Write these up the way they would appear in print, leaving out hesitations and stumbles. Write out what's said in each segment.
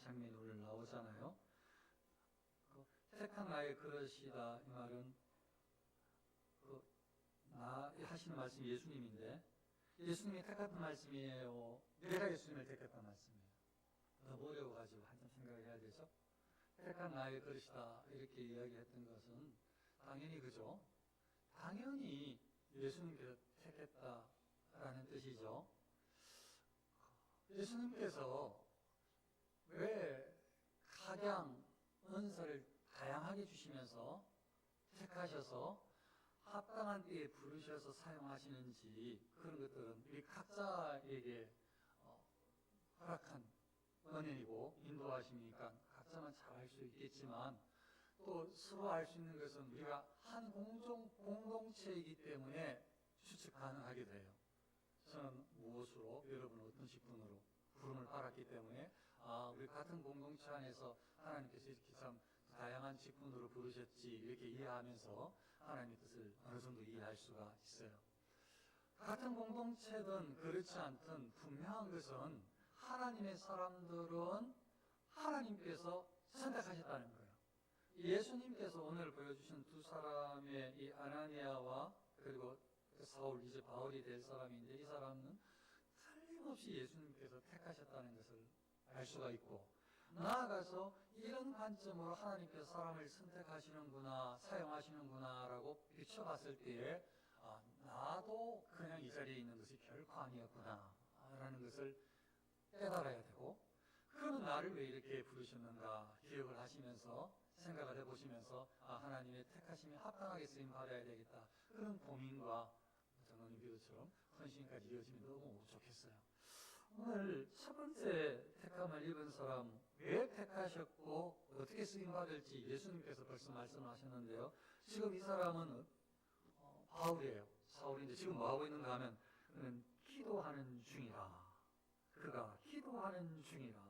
장면이 오늘 나오잖아요. 택한 나의 그릇이다, 이 말은 나 하시는 말씀이 예수님인데, 예수님이 택했던 말씀이에요, 내가 예수님을 택했던 말씀이에요? 더 어려워가지고 한참 생각해야 되죠. 택한 나의 그릇이다 이렇게 이야기했던 것은 당연히 그죠. 당연히 예수님께서 택했다라는 뜻이죠. 예수님께서 왜 각양 은사를 다양하게 주시면서 택하셔서 합당한 때에 부르셔서 사용하시는지, 그런 것들은 우리 각자에게 허락한 은혜이고 인도하심이니까 각자만 잘 알 수 있겠지만, 또 서로 알 수 있는 것은 우리가 한 공동체이기 때문에 추측 가능하게 돼요. 저는 무엇으로, 여러분은 어떤 직분으로 부름을 받았기 때문에 우리 같은 공동체 안에서 하나님께서 이렇게 참 다양한 직분으로 부르셨지, 이렇게 이해하면서 하나님의 뜻을 어느 정도 이해할 수가 있어요. 같은 공동체든 그렇지 않든 분명한 것은 하나님의 사람들은 하나님께서 선택하셨다는 거예요. 예수님께서 오늘 보여주신 두 사람의, 이 아나니아와 그리고 사울, 이제 바울이 될 사람인데, 이 사람은 틀림없이 예수님께서 택하셨다는 것을 알 수가 있고, 나아가서 이런 관점으로 하나님께서 사람을 선택하시는구나, 사용하시는구나 라고 비춰봤을 때에 나도 그냥 이 자리에 있는 것이 결코 아니었구나 라는 것을 깨달아야 되고, 그러면 나를 왜 이렇게 부르셨는가 기억을 하시면서 생각을 해보시면서 하나님의 택하심에 합당하게 쓰임 받아야 되겠다, 그런 고민과 장로님 기도처럼 헌신까지 이어지면 너무 좋겠어요. 오늘 첫 번째 택함을 입은 사람, 왜 택하셨고 어떻게 쓰임 받을지 예수님께서 벌써 말씀하셨는데요. 지금 이 사람은 바울이에요. 사울인데 지금 뭐 하고 있는가 하면 그는 기도하는 중이라. 그가 기도하는 중이라.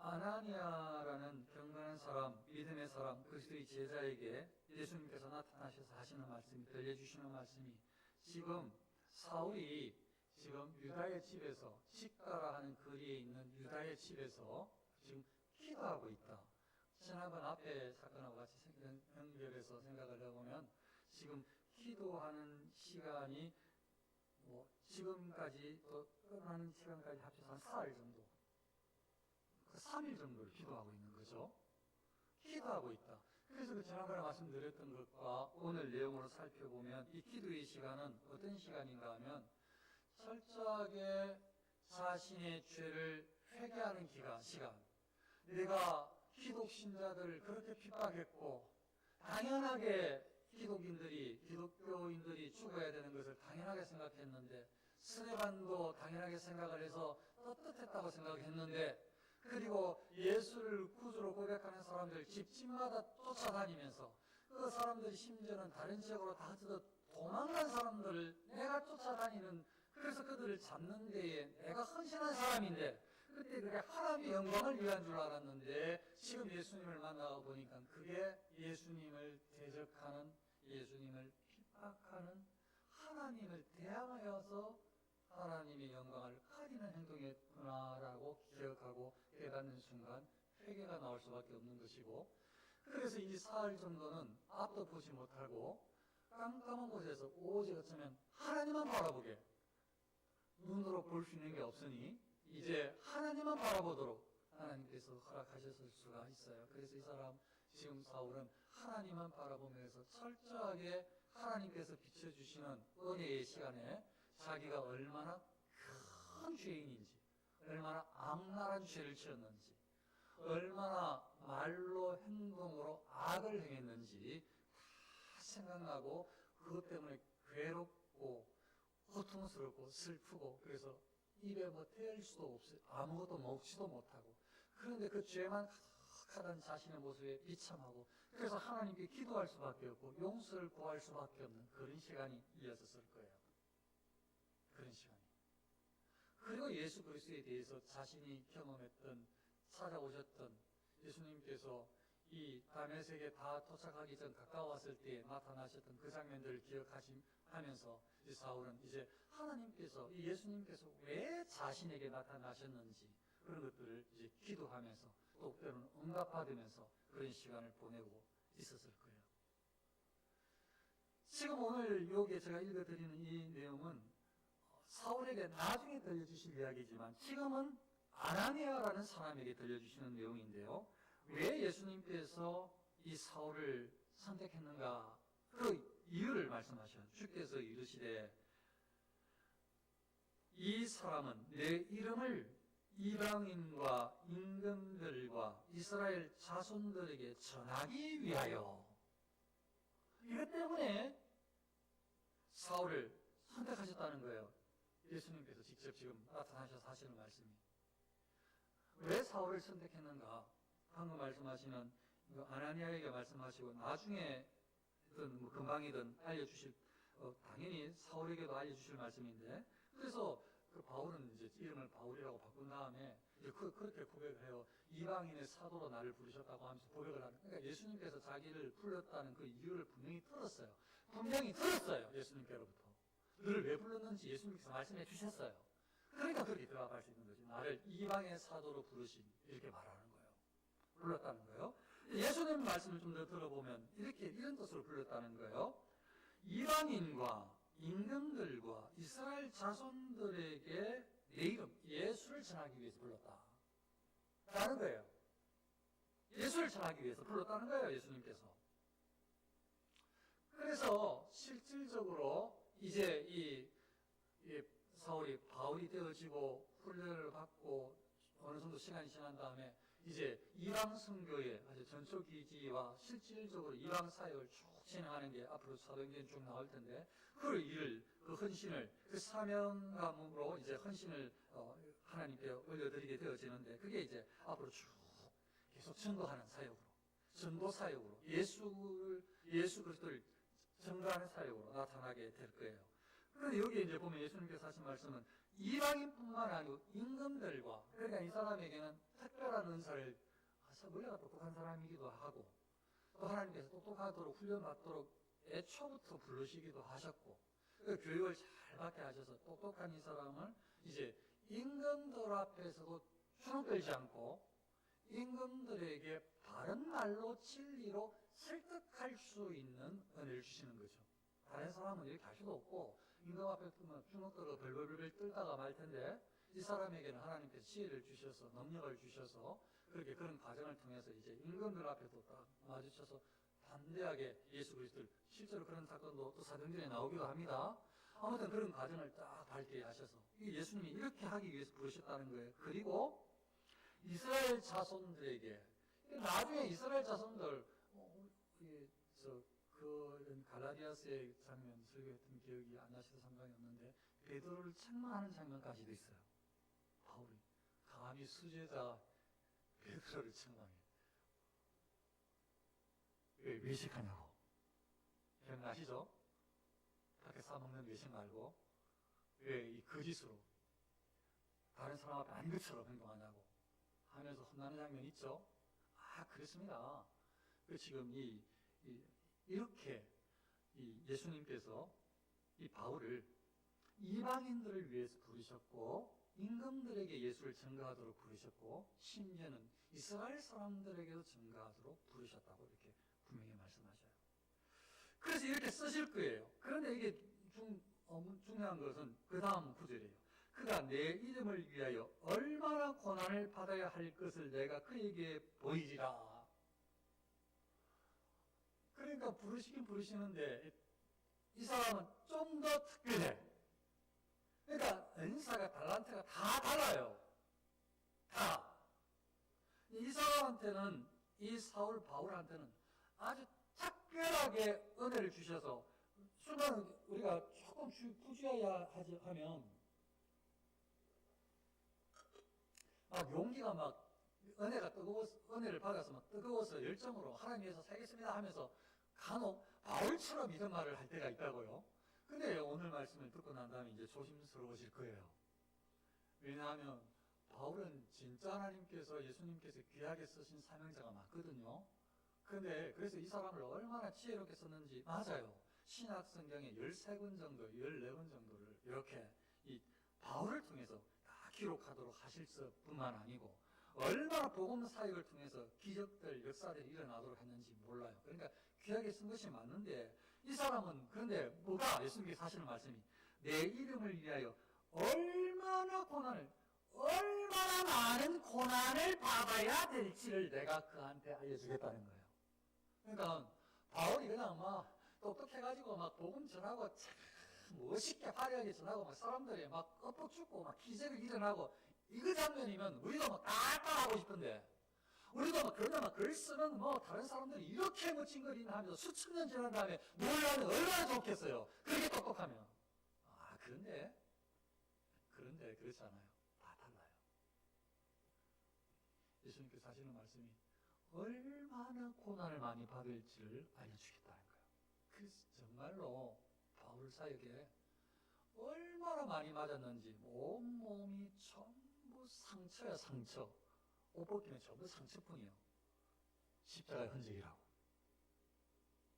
아나니아라는 경건한 사람, 믿음의 사람, 그리스도의 제자에게 예수님께서 나타나셔서 하시는 말씀이, 들려주시는 말씀이, 지금 사울이 지금 유다의 집에서, 식가라 하는 거리에 있는 유다의 집에서 지금 기도하고 있다. 지난번 앞에 사건하고 같이 연결해서 생각을 해보면 지금 기도하는 시간이 지금까지 또 끝나는 시간까지 합쳐서 한 4일 정도, 3일 정도를 기도하고 있는 거죠. 기도하고 있다. 그래서 그 지난번에 말씀드렸던 것과 오늘 내용으로 살펴보면 이 기도의 시간은 어떤 시간인가 하면 철저하게 자신의 죄를 회개하는 시간. 내가 기독신자들을 그렇게 핍박했고, 당연하게 기독교인들이 죽어야 되는 것을 당연하게 생각했는데, 스데반도 당연하게 생각을 해서 떳떳했다고 생각했는데, 그리고 예수를 구주로 고백하는 사람들 집집마다 쫓아다니면서 그 사람들이 심지어는 다른 지역으로 다 흩어져 도망간 사람들을 내가 쫓아다니는, 그래서 그들을 잡는 데에 내가 헌신한 사람인데, 그때 그게 하나님의 영광을 위한 줄 알았는데, 지금 예수님을 만나고 보니까 그게 예수님을 대적하는, 예수님을 핍박하는, 하나님을 대항하여서 하나님의 영광을 가리는 행동이었구나라고 기억하고 깨닫는 순간 회개가 나올 수밖에 없는 것이고, 그래서 이 사흘 정도는 앞도 보지 못하고 깜깜한 곳에서 오직 어쩌면 하나님만 바라보게, 눈으로 볼 수 있는 게 없으니 이제 하나님만 바라보도록 하나님께서 허락하셨을 수가 있어요. 그래서 이 사람, 지금 사울은 하나님만 바라보면서 철저하게 하나님께서 비춰주시는 은혜의 시간에 자기가 얼마나 큰 죄인인지, 얼마나 악랄한 죄를 지었는지, 얼마나 말로 행동으로 악을 행했는지 다 생각나고, 그것 때문에 괴롭고 고통스럽고 슬프고, 그래서 입에 댈 수도 없어요. 아무것도 먹지도 못하고, 그런데 그 죄만 가득하던 자신의 모습에 비참하고, 그래서 하나님께 기도할 수밖에 없고 용서를 구할 수밖에 없는 그런 시간이 이어졌을 거예요. 그런 시간이. 그리고 예수 그리스도에 대해서 자신이 경험했던, 찾아오셨던, 예수님께서 이 다메섹에 다 도착하기 전 가까웠을 때 나타나셨던 그 장면들을 기억하면서 사울은 이제 하나님께서, 이 예수님께서 왜 자신에게 나타나셨는지, 그런 것들을 이제 기도하면서 또 때로는 응답받으면서 그런 시간을 보내고 있었을 거예요. 지금 오늘 여기에 제가 읽어드리는 이 내용은 사울에게 나중에 들려주실 이야기지만 지금은 아나니아라는 사람에게 들려주시는 내용인데요. 왜 예수님께서 이 사울을 선택했는가? 그 이유를 말씀하셔요. 주께서 이르시되 이 사람은 내 이름을 이방인과 임금들과 이스라엘 자손들에게 전하기 위하여, 이것 때문에 사울을 선택하셨다는 거예요. 예수님께서 직접 지금 나타나셔서 하시는 말씀이. 왜 사울을 선택했는가? 방금 말씀하시는 아나니아에게 말씀하시고 나중에 뭐 금방이든 알려주실, 당연히 사울에게도 알려주실 말씀인데, 그래서 그 바울은 이제 이름을 바울이라고 바꾼 다음에 이제 그렇게 고백을 해요. 이방인의 사도로 나를 부르셨다고 하면서 고백을 하는. 그러니까 예수님께서 자기를 불렀다는 그 이유를 분명히 들었어요. 분명히 들었어요. 예수님께로부터. 너를 왜 불렀는지 예수님께서 말씀해 주셨어요. 그러니까 그렇게 들어갈 수 있는 거지. 나를 이방의 사도로 부르신, 이렇게 말하는 거예요. 불렀다는 거예요. 예수님 말씀을 좀 더 들어보면 이런 뜻으로 불렀다는 거예요. 이방인과 임금들과 이스라엘 자손들에게 내 이름 예수를 전하기 위해서 불렀다 라는 거예요. 예수를 전하기 위해서 불렀다는 거예요. 예수님께서. 그래서 실질적으로 이제 이 사울이 바울이 되어지고 훈련을 받고 어느 정도 시간이 지난 다음에 이제 이방 선교의 아주 전초 기지와 실질적으로 이방 사역을 쭉 진행하는 게 앞으로 사도행전에 쭉 나올 텐데, 그 일을, 그 헌신을, 그 사명감으로 이제 헌신을 하나님께 올려드리게 되어지는데, 그게 이제 앞으로 쭉 계속 전도하는 사역으로, 전도 사역으로, 예수 그리스도를 전가하는 사역으로 나타나게 될 거예요. 그런데 여기 이제 보면 예수님께서 하신 말씀은 이방인뿐만 아니고 임금들과, 그러니까 이 사람에게는 특별한 은사를, 원래가 똑똑한 사람이기도 하고 또 하나님께서 똑똑하도록 훈련받도록 애초부터 부르시기도 하셨고, 그 교육을 잘 받게 하셔서 똑똑한 이 사람을 이제 임금들 앞에서도 주눅들지 않고 임금들에게 바른 말로 진리로 설득할 수 있는 은혜를 주시는 거죠. 다른 사람은 이렇게 할 수도 없고 임금 앞에 뜨면 주눅들어 벌벌벌 떨다가 말 텐데, 이 사람에게는 하나님께서 지혜를 주셔서 능력을 주셔서 그렇게 그런 과정을 통해서 이제 임금들 앞에도 딱 마주쳐서 담대하게 예수 그리스도를, 실제로 그런 사건도 또 사도행전에 나오기도 합니다. 아무튼 그런 과정을 딱 밟게 하셔서 예수님이 이렇게 하기 위해서 부르셨다는 거예요. 그리고 이스라엘 자손들에게, 나중에 이스라엘 자손들, 그 갈라디아서의 장면 설교했던 기억이 안 나셔도 상관이 없는데 베드로를 책망하는 장면까지도 있어요. 바울이 감히 수제자 베드로를 책망해. 왜 외식하냐고. 기억나시죠? 밖에 싸먹는 외식 말고 왜 이 거짓으로 다른 사람 앞에 아닌 것처럼 행동하냐고 하면서 혼나는 장면 있죠? 그렇습니다. 지금 이렇게 예수님께서 이 바울을 이방인들을 위해서 부르셨고 임금들에게 예수를 전가하도록 부르셨고 심지어는 이스라엘 사람들에게도 전가하도록 부르셨다고 이렇게 분명히 말씀하셔요. 그래서 이렇게 쓰실 거예요. 그런데 이게 중요한 것은 그 다음 구절이에요. 그가 내 이름을 위하여 얼마나 고난을 받아야 할 것을 내가 그에게 보이리라. 그러니까 부르시긴 부르시는데 이 사람은 좀 더 특별해. 그러니까 은사가, 달란트가 다 달라요. 다. 이 사람한테는, 이 사울 바울한테는 아주 특별하게 은혜를 주셔서, 순간 우리가 조금 부주의해야 하면 용기가 막 은혜를 받아서 막 뜨거워서 열정으로 하나님 위해서 살겠습니다 하면서 간혹 바울처럼 이런 말을 할 때가 있다고요. 근데 오늘 말씀을 듣고 난 다음에 이제 조심스러워질 거예요. 왜냐하면 바울은 진짜 하나님께서, 예수님께서 귀하게 쓰신 사명자가 맞거든요. 근데 그래서 이 사람을 얼마나 지혜롭게 썼는지, 맞아요. 신약 성경에 13권 정도, 14권 정도를 이렇게 이 바울을 통해서 다 기록하도록 하실 뿐만 아니고 얼마나 복음 사역을 통해서 기적들, 역사들이 일어나도록 했는지 몰라요. 그러니까 귀하게 쓴 것이 맞는데 이 사람은 그런데 뭐가 예수님께서 하시는 말씀이 내 이름을 위하여 얼마나 많은 고난을 받아야 될지를 내가 그한테 알려주겠다는 거예요. 그러니까 바울이 그냥 막 똑똑해가지고 막 복음 전하고 참 멋있게 화려하게 전하고 막 사람들이 막 엎어 죽고 막 기적이 일어나고 이거 장면이면 우리도 막 따라하고 싶은데 우리도 막 그러다 막 글 쓰면 뭐 다른 사람들이 이렇게 멋진 걸 하면서 수천 년 지난 다음에 놀라면 얼마나 좋겠어요. 그렇게 똑똑하면. 그런데 그렇지 않아요. 다 달라요. 예수님께서 하시는 말씀이 얼마나 고난을 많이 받을지를 알려주겠다는 거예요. 그래서 정말로 바울 사역에 얼마나 많이 맞았는지 온몸이 전부 상처야 상처. 옷 벗기면 전부 상처뿐이에요. 십자가의 흔적이라고.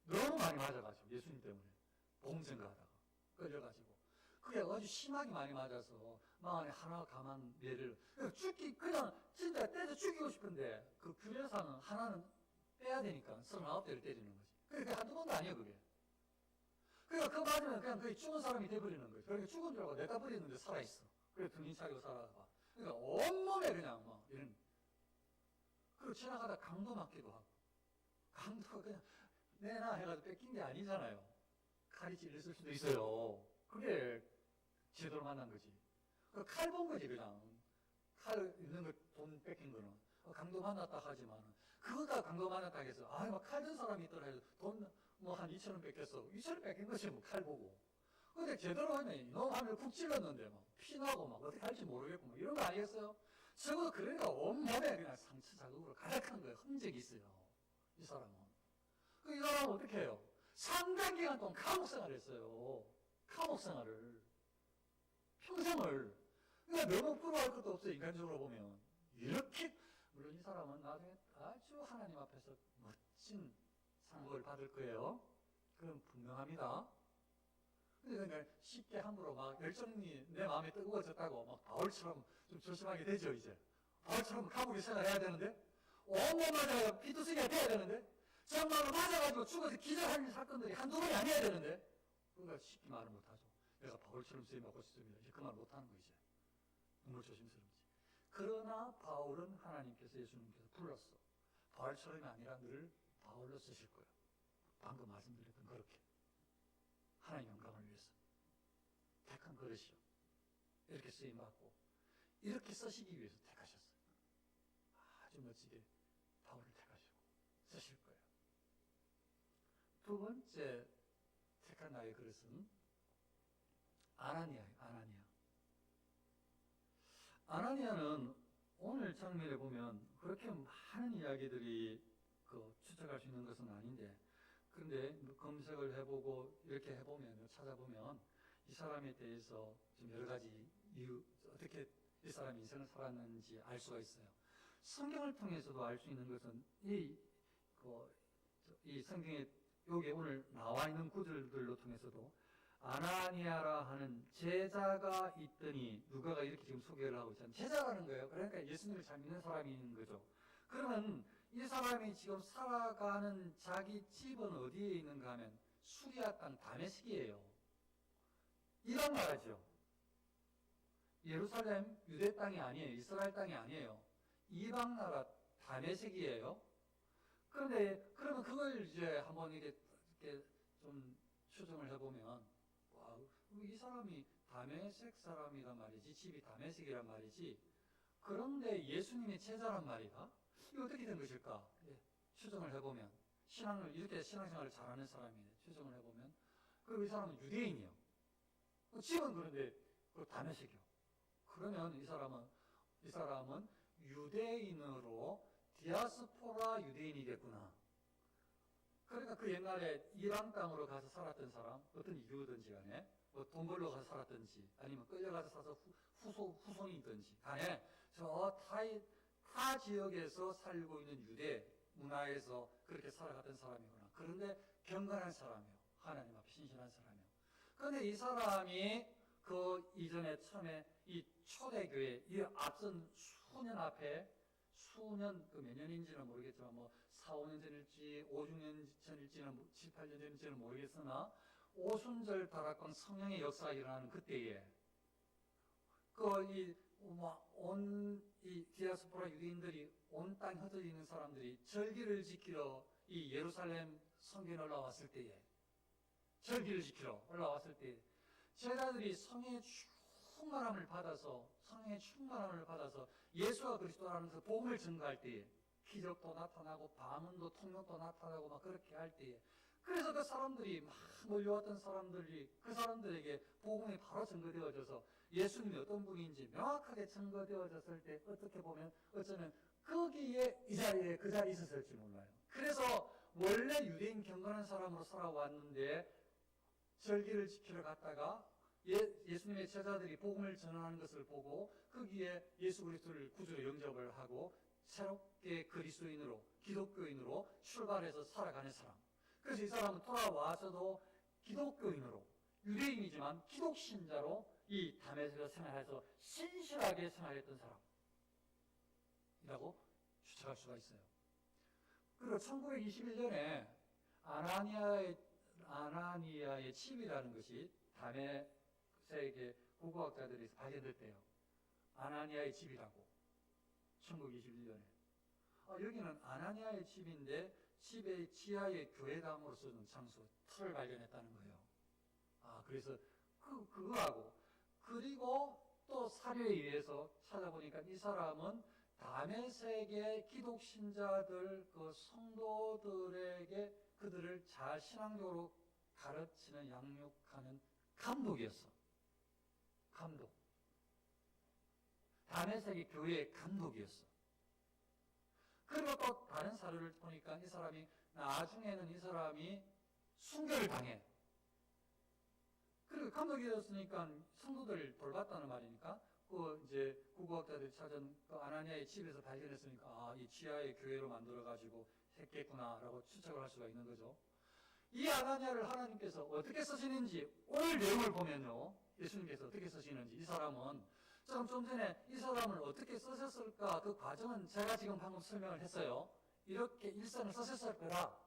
너무 많이 맞아가지고 예수님 때문에 봉전가하다가 끌려가지고 그게 아주 심하게 많이 맞아서 마음에 하나 가만 뇌를 그냥 진짜 때려 죽이고 싶은데 그 규례상은 하나는 빼야 되니까 39대를 때리는 거지. 그게 한두 번도 아니에요 그게. 그러니까 그거 맞으면 그냥 거의 죽은 사람이 돼버리는 거지. 그러니까 죽은 줄 알고 내다 버리는데 살아있어. 그래 정신 차리고 살아가. 그러니까 온몸에 그냥 뭐 이런. 그리고 지나가다 강도 맞기도 하고. 강도가 그냥 내놔 해가지고 뺏긴 게 아니잖아요. 칼이 찔렸을 수도 있어요. 그게 제대로 만난 거지. 칼 본 거지 그냥. 칼 있는 거 돈 뺏긴 거는. 강도 만났다 하지만 그거가 강도 만났다 해서 막 칼 든 사람이 있더라 해서 돈 뭐 한 2,000원 뺏겼어. 2,000원 뺏긴 거지 뭐 칼 보고. 근데 제대로 하면 이놈 하늘 푹 찔렀는데 막 피나고 막 어떻게 할지 모르겠고 막 이런 거 아니겠어요? 적어도 그러니까 온몸에 그냥 상처 자국으로 가득한 거예요. 흔적이 있어요. 이 사람은. 이 사람은 어떻게 해요? 상당 기간 동안 감옥 생활을 했어요. 감옥 생활을. 평생을. 그러니까 너무 부러워할 것도 없어요. 인간적으로 보면. 이렇게, 물론 이 사람은 나중에 아주 하나님 앞에서 멋진 상복을 받을 거예요. 그건 분명합니다. 그러니까 쉽게 함부로 막 열정이 내 마음에 뜨거워졌다고 막 바울처럼 좀 조심하게 되죠, 이제. 바울처럼 감옥에 생활해야 되는데, 온몸 맞아야 피투성이가 돼야 되는데, 정말로 맞아가지고 죽어서 기절하는 사건들이 한두 번이 아니어야 되는데, 그러니까 쉽게 말을 못하죠. 내가 바울처럼 쓰임받고 싶습니다. 이제 그 말 못하는 거, 이제. 너무 조심스럽지. 그러나 바울은 하나님께서 예수님께서 불렀어. 바울처럼이 아니라 늘 바울로 쓰실 거예요. 방금 말씀드렸던 그렇게. 하나님 영광을 위해서. 택한 그릇이요. 이렇게 쓰임받고, 이렇게 쓰시기 위해서 택하셨어요. 아주 멋지게 바울을 택하시고 쓰실 거예요. 두 번째 택한 나의 그릇은 아나니아예요. 아나니아는 오늘 장면에 보면 그렇게 많은 이야기들이 추측할 수 있는 것은 아닌데, 그런데 검색을 해보고 이렇게 해보면, 찾아보면 이 사람에 대해서 좀 여러 가지 이유, 어떻게 이 사람이 인생을 살았는지 알 수가 있어요. 성경을 통해서도 알 수 있는 것은 이 성경에 여기 오늘 나와 있는 구절들로 통해서도 아나니아라 하는 제자가 있더니, 누가가 이렇게 지금 소개를 하고 있잖아요. 제자라는 거예요. 그러니까 예수님을 잘 믿는 사람이 있는 거죠. 그러면 이 사람이 지금 살아가는 자기 집은 어디에 있는가 하면 수리아 땅 다메섹이에요. 이란 나라죠. 예루살렘 유대 땅이 아니에요. 이스라엘 땅이 아니에요. 이방 나라 다메섹이에요. 그런데 그러면 그걸 이제 한번 이렇게 좀 추정을 해보면, 와, 이 사람이 다메섹 사람이란 말이지, 집이 다메섹이란 말이지, 그런데 예수님의 제자란 말이다? 이거 어떻게 된 것일까? 추정을 해보면, 이렇게 신앙생활을 잘하는 사람이 추정을 해보면, 이 사람은 유대인이요. 집은 그런데 다메섹이요. 그러면 이 사람은 유대인으로 디아스포라 유대인이겠구나. 그러니까 그 옛날에 이방 땅으로 가서 살았던 사람, 어떤 이유든지 간에, 돈 벌러 가서 살았든지, 아니면 끌려가서 사서 후손이든지 간에, 타 지역에서 살고 있는 유대 문화에서 그렇게 살아갔던 사람이구나. 그런데 경건한 사람이요. 하나님 앞에 신실한 사람이요. 그런데 이 사람이 그 이전에 처음에 이 초대교회, 이 앞선 수년 앞에, 수년, 몇 년인지는 모르겠지만, 4, 5년 전일지, 5, 6년 전일지는, 7, 8년 전일지는 모르겠으나, 오순절 다락방 성령의 역사가 일어나는 그때에, 이 디아스포라 유대인들이 온 땅에 흩어져 있는 사람들이 절기를 지키러 이 예루살렘 성경에 올라왔을 때에, 절기를 지키러 올라왔을 때에, 제자들이 성령의 충만함을 받아서 예수가 그리스도라는 그 복음을 전가할 때에, 기적도 나타나고 방언도 통역도 나타나고 막 그렇게 할 때에, 그래서 그 사람들이 막 몰려왔던 사람들이 그 사람들에게 복음이 바로 전거되어져서 예수님이 어떤 분인지 명확하게 전거되어졌을 때, 어떻게 보면 어쩌면 거기에 이 자리에 그 자리에 있었을지 몰라요. 그래서 원래 유대인 경건한 사람으로 살아왔는데 절기를 지키러 갔다가 예수님의 제자들이 복음을 전하는 것을 보고 거기에 예수 그리스도를 구주로 영접을 하고 새롭게 그리스도인으로, 기독교인으로 출발해서 살아가는 사람. 그래서 이 사람은 돌아와서도 기독교인으로, 유대인이지만 기독신자로 이 다메섹에서 생활해서 신실하게 생활했던 사람이라고 추측할 수가 있어요. 그리고 1921년에 아나니아의 칩이라는 것이 다메섹의 고고학자들이 발견됐대요. 아나니아의 집이라고. 1921년에. 여기는 아나니아의 집인데 집의 지하의 교회당으로 쓰는 장소, 틀을 발견했다는 거예요. 그래서 그거하고, 그리고 또 사료에 의해서 찾아보니까 이 사람은 다메섹의 기독신자들, 그 성도들에게 그들을 잘 신앙적으로 가르치는, 양육하는 감독이었어. 감독. 다메섹의 교회의 감독이었어. 그리고 또 다른 사료를 보니까 이 사람이, 나중에는 이 사람이 순교를 당해. 그리고 감독이 되었으니까 성도들 돌봤다는 말이니까, 이제 구구학자들이 찾은 그 아나니아의 집에서 발견했으니까, 이 지하의 교회로 만들어가지고 했겠구나라고 추측을 할 수가 있는 거죠. 이 아나니아를 하나님께서 어떻게 쓰시는지, 오늘 내용을 보면요, 예수님께서 어떻게 쓰시는지, 이 사람은, 좀 전에 이 사람을 어떻게 쓰셨을까, 그 과정은 제가 지금 방금 설명을 했어요. 이렇게 일선을 쓰셨을 거라.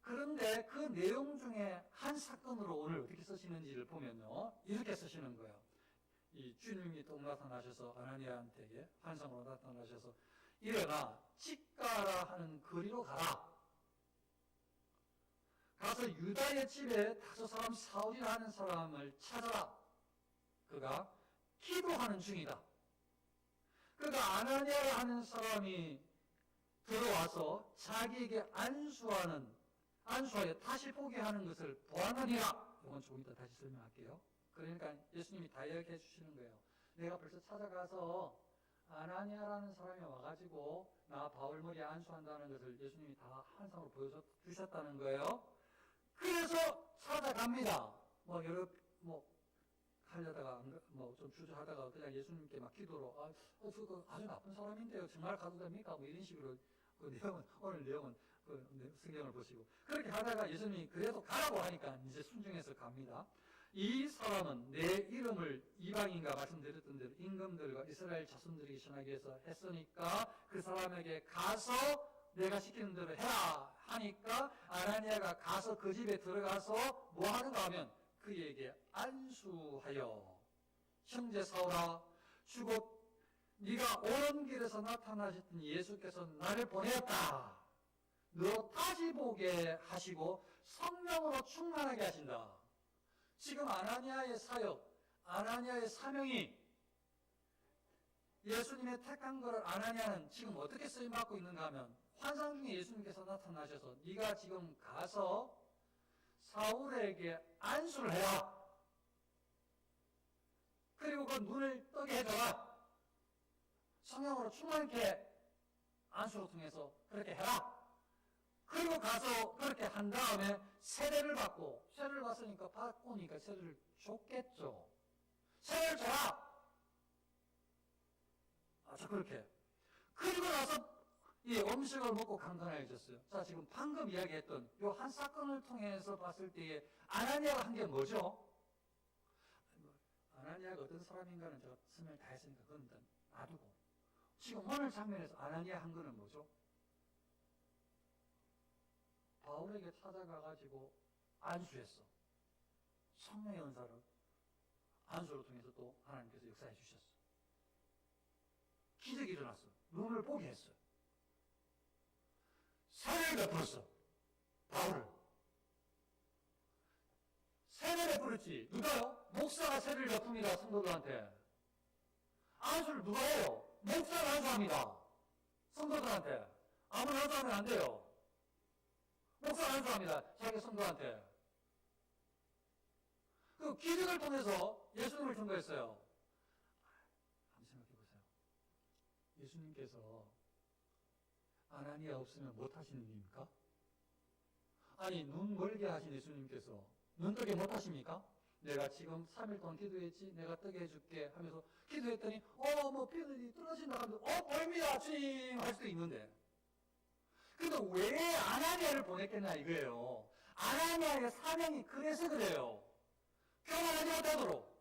그런데 그 내용 중에 한 사건으로 오늘 어떻게 쓰시는지를 보면요, 이렇게 쓰시는 거예요. 이 주님이 또 나타나셔서 아나니아한테 환상으로 나타나셔서, 일어나 집가라 하는 거리로 가라. 가서 유다의 집에 다섯 사람 사울이라 하는 사람을 찾아라. 그가 기도하는 중이다. 그가 아나니아라 하는 사람이 들어와서 자기에게 안수하여 다시 보게 하는 것을 보았느니라. 이건 조금 이따 다시 설명할게요. 그러니까 예수님이 다 이야기해 주시는 거예요. 내가 벌써 찾아가서 아나니아라는 사람이 와가지고 나 바울머리에 안수한다는 것을 예수님이 다 환상으로 보여주셨다는 거예요. 그래서 찾아갑니다. 하려다가, 좀 주저하다가 그냥 예수님께 막 기도로, 저거 아주 나쁜 사람인데요. 정말 가도 됩니까? 이런 식으로, 오늘 내용은, 성경을 보시고. 그렇게 하다가 예수님이 그래도 가라고 하니까 이제 순종해서 갑니다. 이 사람은 내 이름을 이방인과 말씀드렸던 대로 임금들과 이스라엘 자손들에게 전하기 위해서 했으니까 그 사람에게 가서 내가 시키는 대로 해라 하니까 아나니아가 가서 그 집에 들어가서 뭐 하는가 하면 그에게 안수하여, 형제 사울아, 주곧 네가 오는 길에서 나타나셨던 예수께서 나를 보내었다. 너 다시 보게 하시고 성령으로 충만하게 하신다. 지금 아나니아의 사역, 아나니아의 사명이, 예수님의 택한 것을 아나니아는 지금 어떻게 쓰임받고 있는가 하면, 환상 중에 예수님께서 나타나셔서 네가 지금 가서 사울에게 안수를 해라. 그리고 그 눈을 뜨게 해줘라. 성령으로 충만케 안수를 통해서 그렇게 해라. 그리고 가서 그렇게 한 다음에 세례를 받고, 세례를 받으니까 바꾸니까 세례를 줬겠죠. 세례를 줘라. 그렇게. 그리고 나서 이 음식을 먹고 강건해졌어요. 자, 지금 방금 이야기했던 이 한 사건을 통해서 봤을 때에 아나니아가 한 게 뭐죠? 아나니아가 어떤 사람인가는 제가 설명을 다 했으니까 그건 일단 놔두고, 지금 오늘 장면에서 아나니아 한 거는 뭐죠? 바울에게 찾아가가지고 안수했어. 성령의 은사를 안수를 통해서 또 하나님께서 역사해 주셨어. 기적이 일어났어. 눈을 보게 했어. 세례를 베풀었어. 바울을. 세례를 베풀었지. 누가요? 목사가 세례를 베풉니다. 성도들한테. 안수를 누가 해요? 목사가 안수합니다. 성도들한테. 아무나 안수하면 안 돼요. 목사가 안수합니다. 자기 성도한테. 그 기적을 통해서 예수님을 증거했어요. 한번 생각해 보세요. 예수님께서 아나니아 없으면 못 하시는 일입니까? 아니, 눈 멀게 하신 예수님께서 눈 뜨게 못 하십니까? 내가 지금 3일 동안 기도했지, 내가 뜨게 해줄게 하면서 기도했더니 뭐 비늘이 떨어진다 하면서 보입니다 주님 할 수도 있는데, 근데 왜 아나니아를 보냈겠나 이거예요. 아나니아의 사명이 그래서 그래요. 교만하지 못하도록.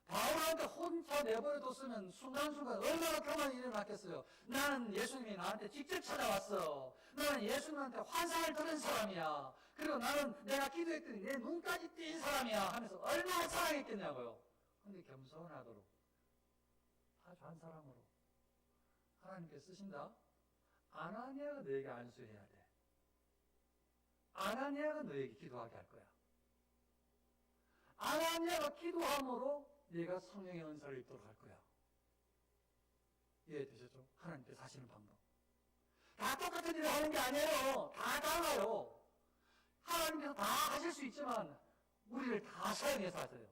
바울한테 혼자 내버려뒀으면 순간순간 얼마나 교만이 일어났겠어요. 나는 예수님이 나한테 직접 찾아왔어. 나는 예수님한테 환상을 들은 사람이야. 그리고 나는 내가 기도했더니 내 눈까지 띈 사람이야 하면서 얼마나 사랑했겠냐고요. 근데 겸손하도록 아주 한 사람으로 하나님께서 쓰신다. 아나니아가 너에게 안수해야 돼. 아나니아가 너에게 기도하게 할 거야. 아나니아가 기도함으로 네가 성령의 은사를 입도록 할 거야. 이해되셨죠? 하나님께서 하시는 방법. 다 똑같은 일을 하는 게 아니에요. 다 달라요. 하나님께서 다 하실 수 있지만 우리를 다 사용해서 하세요.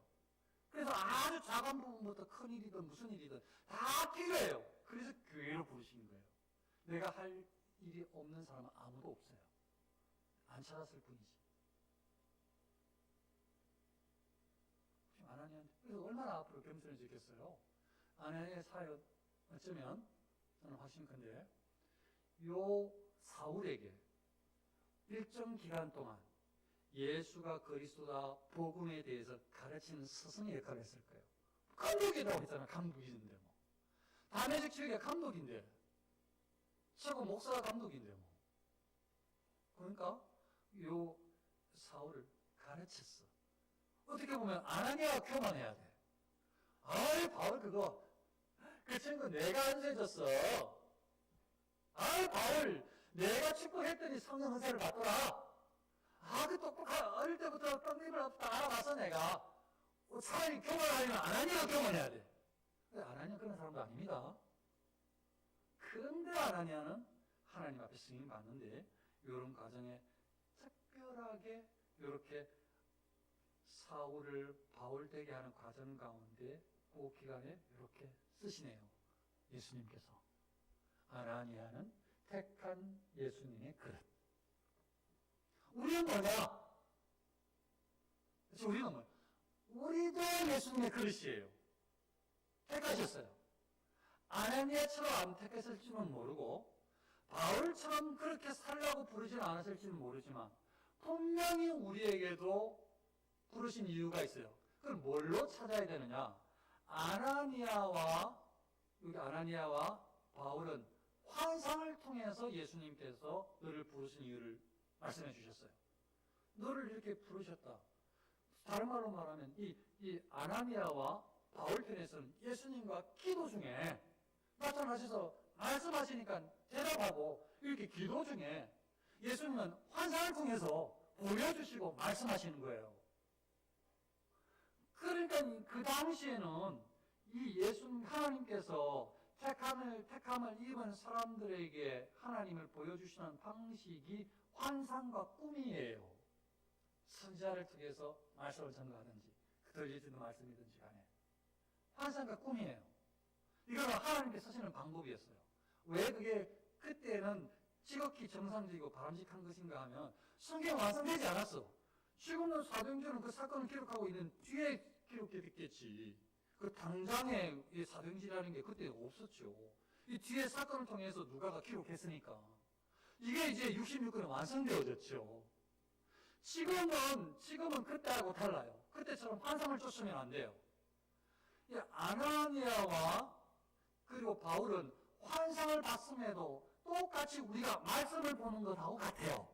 그래서 아주 작은 부분부터 큰 일이든 무슨 일이든 다 필요해요. 그래서 교회로 부르시는 거예요. 내가 할 일이 없는 사람은 아무도 없어요. 안 찾았을 뿐이지. 아나니아한테 그래서 얼마나 앞으로 겸손해지겠어요. 아나니아의 사역 어쩌면 저는 확신컨대 요 사울에게 일정 기간 동안 예수가 그리스도다 복음에 대해서 가르치는 스승의 역할을 했을 거예요. 감독이라고 했잖아. 감독인데 뭐. 다메섹 지역의 감독인데, 최고 목사가 감독인데 뭐. 그러니까 요 사울을 가르쳤어. 어떻게 보면 아나니아가 교만해야 돼. 아이 바울 그 친구 내가 안수해줬어. 아이 바울 내가 축복했더니 성령 은사를 받더라. 그 똑똑한 어릴 때부터 떡잎을 다 알아봤어 내가. 사람이 교만하려면 아나니아가 교만해야 돼. 근데 아나니아 그런 사람도 아닙니다. 그런데 아나니아는 하나님 앞에 승인 받는데 이런 과정에 특별하게 이렇게 사울을 바울 되게 하는 과정 가운데 그 기간에 이렇게 쓰시네요. 예수님께서. 아나니아는 택한 예수님의 그릇. 우리는 뭐냐? 그렇죠? 우리는 뭐냐? 우리도 예수님의 그릇이에요. 택하셨어요. 아나니아처럼 안 택했을지는 모르고 바울처럼 그렇게 살라고 부르지는 않았을지는 모르지만 분명히 우리에게도 부르신 이유가 있어요. 그걸 뭘로 찾아야 되느냐? 아나니아와 바울은 환상을 통해서 예수님께서 너를 부르신 이유를 말씀해 주셨어요. 너를 이렇게 부르셨다. 다른 말로 말하면 이 아나니아와 바울 편에서는 예수님과 기도 중에 나타나셔서 말씀하시니까 대답하고 이렇게 기도 중에 예수님은 환상을 통해서 보여주시고 말씀하시는 거예요. 그러니까 그 당시에는 이 하나님께서 택함을 입은 사람들에게 하나님을 보여주시는 방식이 환상과 꿈이에요. 선지자를 통해서 말씀을 전가하든지 들려주는 말씀이든지 간에 환상과 꿈이에요. 이거는 하나님께서 쓰시는 방법이었어요. 왜 그게 그때는 지극히 정상적이고 바람직한 것인가 하면 성경 완성되지 않았어. 지금은 사도행전은 그 사건을 기록하고 있는 뒤에 기록됐겠지. 그 당장에 이 사도행전이라는 게 그때 없었죠. 이 뒤에 사건을 통해서 누가가 기록했으니까. 이게 이제 66권에 완성되어졌죠. 지금은 그때하고 달라요. 그때처럼 환상을 쫓으면 안 돼요. 이 아나니아와 그리고 바울은 환상을 봤음에도 똑같이 우리가 말씀을 보는 것하고 같아요.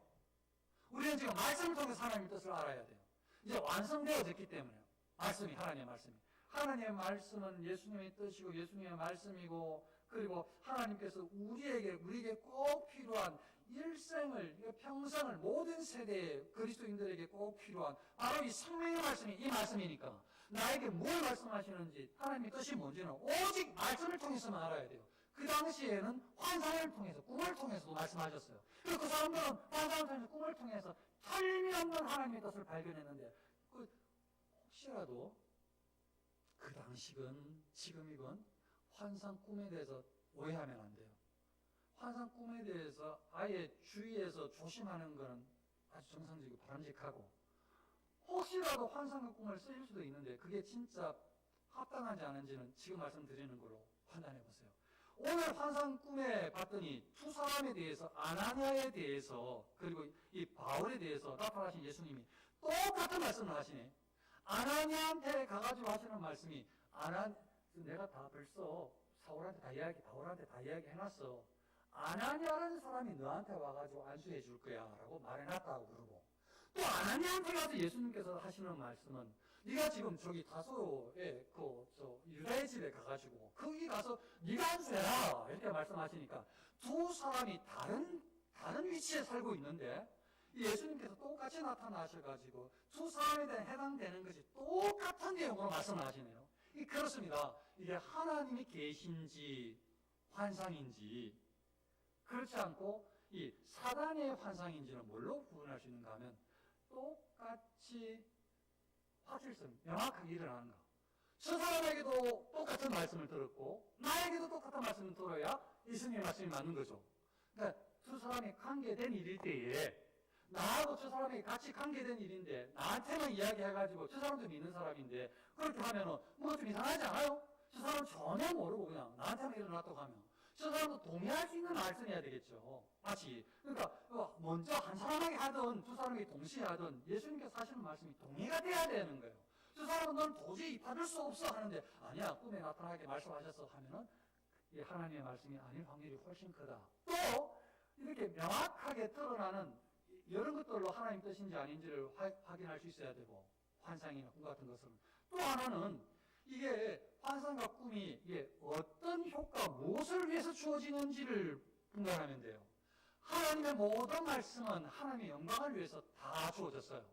우리는 지금 말씀을 통해서 하나님의 뜻을 알아야 돼요. 이제 완성되어졌기 때문에요. 말씀이, 하나님의 말씀이. 하나님의 말씀은 예수님의 뜻이고 예수님의 말씀이고, 그리고 하나님께서 우리에게 꼭 필요한 일생을, 평생을 모든 세대의 그리스도인들에게 꼭 필요한 바로 이 생명의 말씀이 이 말씀이니까 나에게 뭘 말씀하시는지, 하나님의 뜻이 뭔지는 오직 말씀을 통해서만 알아야 돼요. 그 당시에는 환상을 통해서, 꿈을 통해서도 말씀하셨어요. 그리고 그 사람들은 환상을 통해서, 꿈을 통해서 틀림없는 하나님의 뜻을 발견했는데, 혹시라도 그 당시건 지금이건 환상 꿈에 대해서 오해하면 안 돼요. 환상 꿈에 대해서 아예 주의해서 조심하는 것은 아주 정상적이고 바람직하고, 혹시라도 환상과 꿈을 쓰일 수도 있는데 그게 진짜 합당하지 않은지는 지금 말씀드리는 걸로 판단해 보세요. 오늘 환상 꿈에 봤더니 두 사람에 대해서, 아나니아에 대해서 그리고 이 바울에 대해서 나타나신 예수님이 똑같은 말씀을 하시네. 아나니아한테 가가지고 하시는 말씀이, 내가 다 벌써 바울한테 다 이야기해놨어. 아나니아라는 사람이 너한테 와가지고 안수해 줄 거야 라고 말해놨다고 그러고, 또 아나니아한테 가서 예수님께서 하시는 말씀은, 네가 지금 저기 다소의 유다의 집에 가가지고 거기 가서 네가 안수해라 이렇게 말씀하시니까 두 사람이 다른 위치에 살고 있는데 예수님께서 똑같이 나타나셔가지고 두 사람에 대해 해당되는 것이 똑같은 내용으로 말씀을 하시네요. 그렇습니다. 이게 하나님이 계신지 환상인지, 그렇지 않고 이 사단의 환상인지는 뭘로 구분할 수 있는가 하면 똑같이 확실성, 명확하게 일어나는 거. 저 사람에게도 똑같은 말씀을 들었고 나에게도 똑같은 말씀을 들어야 예수님의 말씀이 맞는 거죠. 그러니까 두 사람이 관계된 일일 때에, 나하고 저 사람이 같이 관계된 일인데 나한테만 이야기해가지고 저 사람도 믿는 사람인데 그렇게 하면은 뭔가 좀 이상하지 않아요? 저 사람은 전혀 모르고 그냥 나한테만 일어났다고 하면 저 사람도 동의할 수 있는 말씀이어야 되겠죠. 마치, 그러니까 먼저 한 사람에게 하든 두 사람에게 동시에 하든 예수님께서 하시는 말씀이 동의가 돼야 되는 거예요. 저 사람은 넌 도저히 받을 수 없어 하는데, 아니야, 꿈에 나타나게 말씀하셨어 하면은 이 하나님의 말씀이 아닐 확률이 훨씬 크다. 또 이렇게 명확하게 드러나는 이런 것들로 하나님 뜻인지 아닌지를 확인할 수 있어야 되고, 환상이나 꿈 같은 것은. 또 하나는 이게 환상과 꿈이 이게 어떤 효과, 무엇을 위해서 주어지는지를 분간하면 돼요. 하나님의 모든 말씀은 하나님의 영광을 위해서 다 주어졌어요.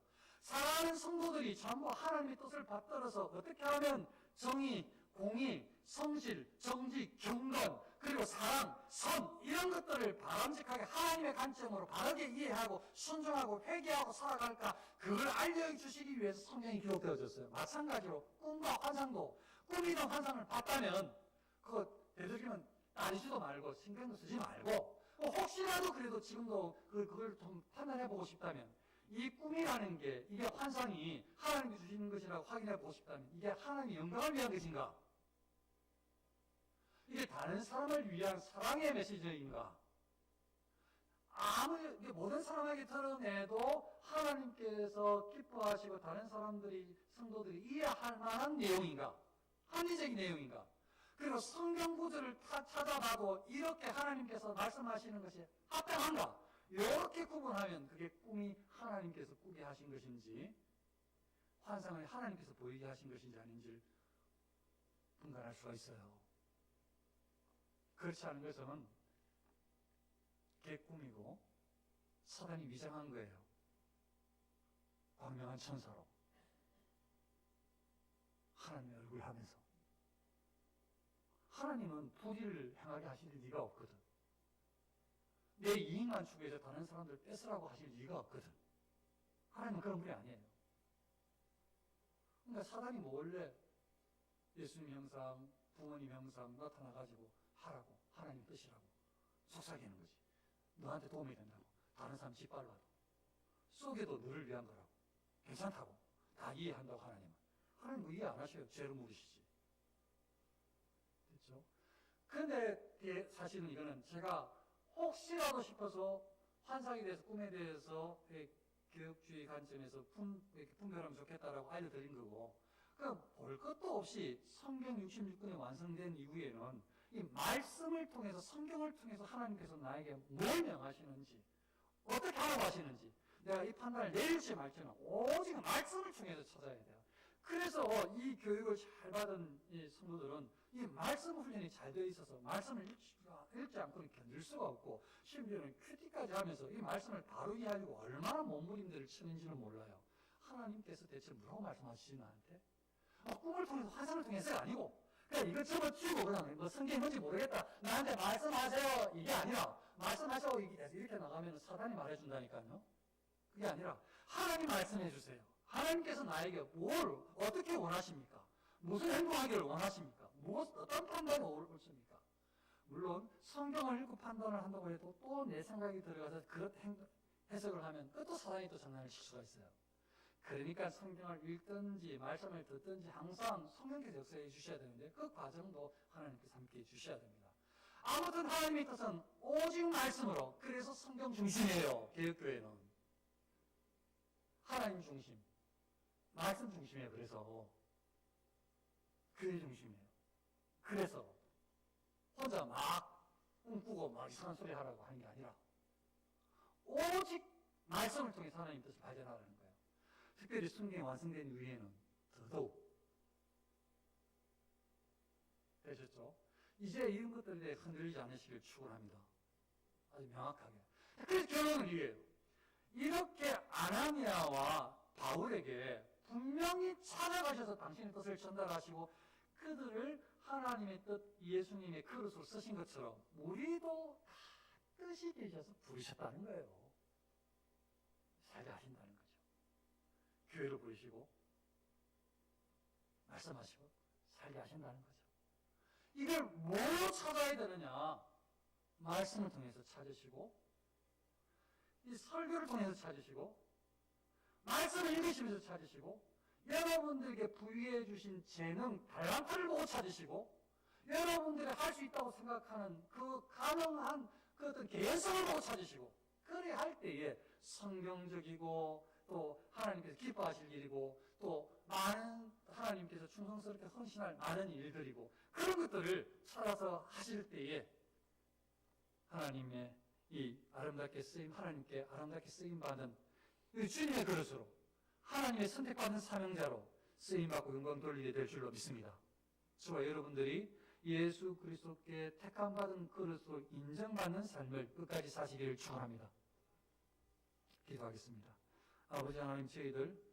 사랑하는 성도들이 전부 하나님의 뜻을 받들어서 어떻게 하면 정의, 공의, 성실, 정직, 경건, 그리고 사랑, 선, 이런 것들을 바람직하게 하나님의 관점으로 바르게 이해하고 순종하고 회개하고 살아갈까, 그걸 알려주시기 위해서 성경이 기록되어졌어요. 마찬가지로 꿈과 환상도, 꿈이든 환상을 봤다면 그거 되도록이면 따지지도 말고 신경도 쓰지 말고, 혹시라도 그래도 지금도 그걸 좀 판단해보고 싶다면, 이 꿈이라는 게, 이게 환상이 하나님이 주시는 것이라고 확인해보고 싶다면 이게 하나님의 영광을 위한 것인가? 이게 다른 사람을 위한 사랑의 메시지인가? 모든 사람에게 드러내도 하나님께서 기뻐하시고 다른 사람들이, 성도들이 이해할 만한 내용인가? 합리적인 내용인가? 그리고 성경 구절을 찾아봐도 이렇게 하나님께서 말씀하시는 것이 합당한가? 이렇게 구분하면 그게 꿈이 하나님께서 꾸게 하신 것인지, 환상을 하나님께서 보이게 하신 것인지 아닌지를 분간할 수가 있어요. 그렇지 않은 것은 개꿈이고 사단이 위장한 거예요. 광명한 천사로 하나님의 얼굴 하면서. 하나님은 불의를 행하게 하실 리가 없거든. 내 이익만 추구해서 다른 사람들 뺏으라고 하실 리가 없거든. 하나님은 그런 분이 아니에요. 그러니까 사단이 몰래 예수님 형상, 부모님 형상 나타나가지고 하라고, 하나님 뜻이라고 속삭이는 거지. 너한테 도움이 된다고. 다른 사람 짓밟아도. 속에도 너를 위한 거라고. 괜찮다고. 다 이해한다고 하나님은. 하나님은 이해 안 하셔요. 죄를 물으시지. 됐죠? 그런데 사실은 이거는 제가 혹시라도 싶어서 환상에 대해서, 꿈에 대해서 교육주의 관점에서 이렇게 분별하면 좋겠다라고 알려드린 거고, 볼 것도 없이 성경 66권이 완성된 이후에는 이 말씀을 통해서, 성경을 통해서 하나님께서 나에게 뭘 명하시는지, 어떻게 하라고 하시는지, 내가 이 판단을 내릴지 말지는 오직 말씀을 통해서 찾아야 돼요. 그래서 이 교육을 잘 받은 이 성도들은 이 말씀 훈련이 잘 되어 있어서 말씀을 읽지 않고는 견딜 수가 없고, 심지어는 큐티까지 하면서 이 말씀을 바로 이해하려고 얼마나 몸부림들을 치는지는 몰라요. 하나님께서 대체 뭐라고 말씀하시지 나한테? 꿈을 통해서, 환상을 통해서가 아니고, 그냥 이거 집어치우고 그냥 뭐 성경이 뭔지 모르겠다, 나한테 말씀하세요, 이게 아니라, 말씀하시고 이렇게 나가면 사단이 말해준다니까요. 그게 아니라 하나님 말씀해 주세요. 하나님께서 나에게 뭘 어떻게 원하십니까? 무슨 행동하기를 원하십니까? 어떤 판단이 옳습니까? 물론 성경을 읽고 판단을 한다고 해도 또 내 생각이 들어가서 그렇게 해석을 하면 또 사단이 또 장난을 칠 수가 있어요. 그러니까 성경을 읽든지 말씀을 듣든지 항상 성령께서 역사해 주셔야 되는데, 그 과정도 하나님께서 함께 해 주셔야 됩니다. 아무튼 하나님의 뜻은 오직 말씀으로, 그래서 성경 중심이에요. 개혁교회는 하나님 중심, 말씀 중심이에요. 그래서 교회 중심이에요. 그래서 혼자 막 꿈꾸고 막 이상한 소리 하라고 하는 게 아니라 오직 말씀을 통해서 하나님 뜻을 발견하라는 거예요. 특별히 성경이 완성된 이후에는 더더욱. 되셨죠? 이제 이런 것들에 흔들리지 않으시길 축원합니다. 아주 명확하게. 그래서 결론은 이거예요. 이렇게 아나니아와 바울에게 분명히 찾아가셔서 당신의 뜻을 전달하시고 그들을 하나님의 뜻, 예수님의 그릇으로 쓰신 것처럼 우리도 다 뜻이 되셔서 부르셨다는 거예요. 살게 하신다는 거죠. 교회로 부르시고 말씀하시고 살게 하신다는 거죠. 이걸 뭐로 찾아야 되느냐? 말씀을 통해서 찾으시고, 이 설교를 통해서 찾으시고, 말씀을 읽으시면서 찾으시고, 여러분들에게 부여해 주신 재능, 달란트를 보고 찾으시고, 여러분들이 할 수 있다고 생각하는 그 가능한 그 어떤 개연성을 보고 찾으시고, 그래 할 때에 성경적이고 또 하나님께서 기뻐하실 일이고 또 많은 하나님께서 충성스럽게 헌신할 많은 일들이고, 그런 것들을 찾아서 하실 때에 하나님의 이 아름답게 쓰임, 하나님께 아름답게 쓰임받은 주님의 그릇으로, 하나님의 선택받은 사명자로 쓰임받고 영광 돌리게 될 줄로 믿습니다. 저와 여러분들이 예수 그리스도께 택함받은 그릇으로 인정받는 삶을 끝까지 사시기를 축원합니다. 기도하겠습니다. 아버지 하나님, 저희들